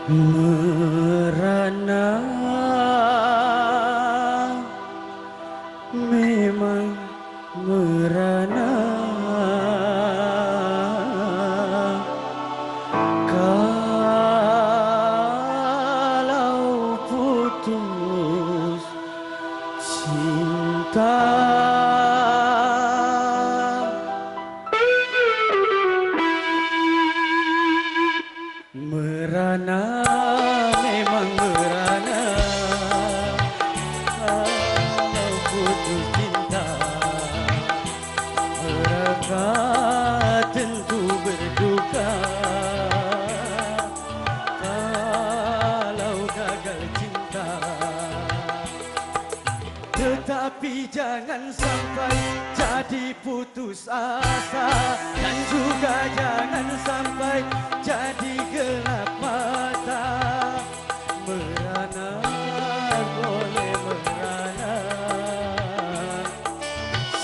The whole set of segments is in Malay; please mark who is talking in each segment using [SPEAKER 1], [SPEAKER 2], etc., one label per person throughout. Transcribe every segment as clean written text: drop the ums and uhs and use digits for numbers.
[SPEAKER 1] Merana memang merana kalau putus cinta. Merana memang merana kalau putus cinta. Mereka tentu berduka kalau gagal cinta. Tetapi jangan sampai jadi putus asa, dan juga jangan sampai jadi gelap mata. Merana boleh merana,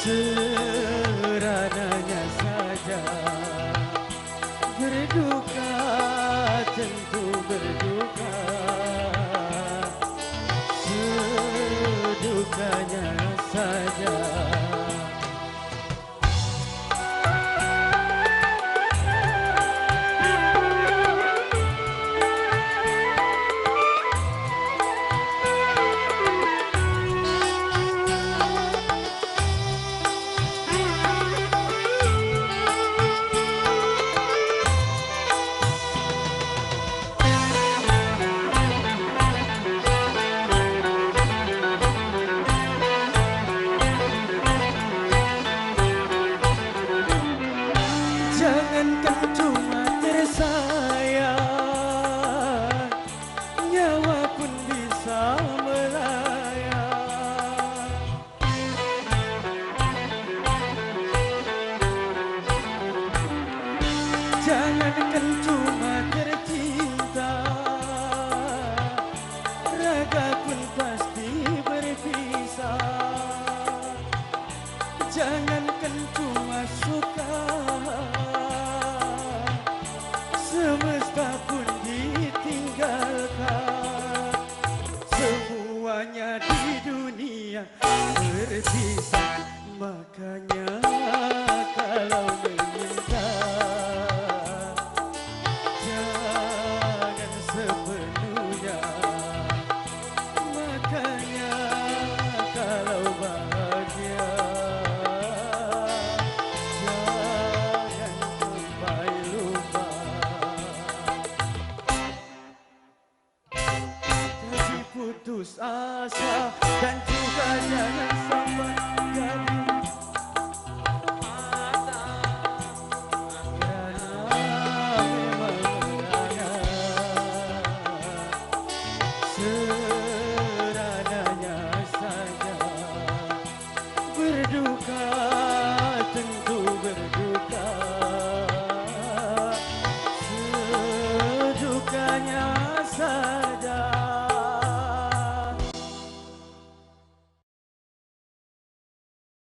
[SPEAKER 1] serananya saja. Berduka tentu berduka, sedukanya saja. Jangankan cuma tersayang, nyawa pun bisa melayang. Jangankan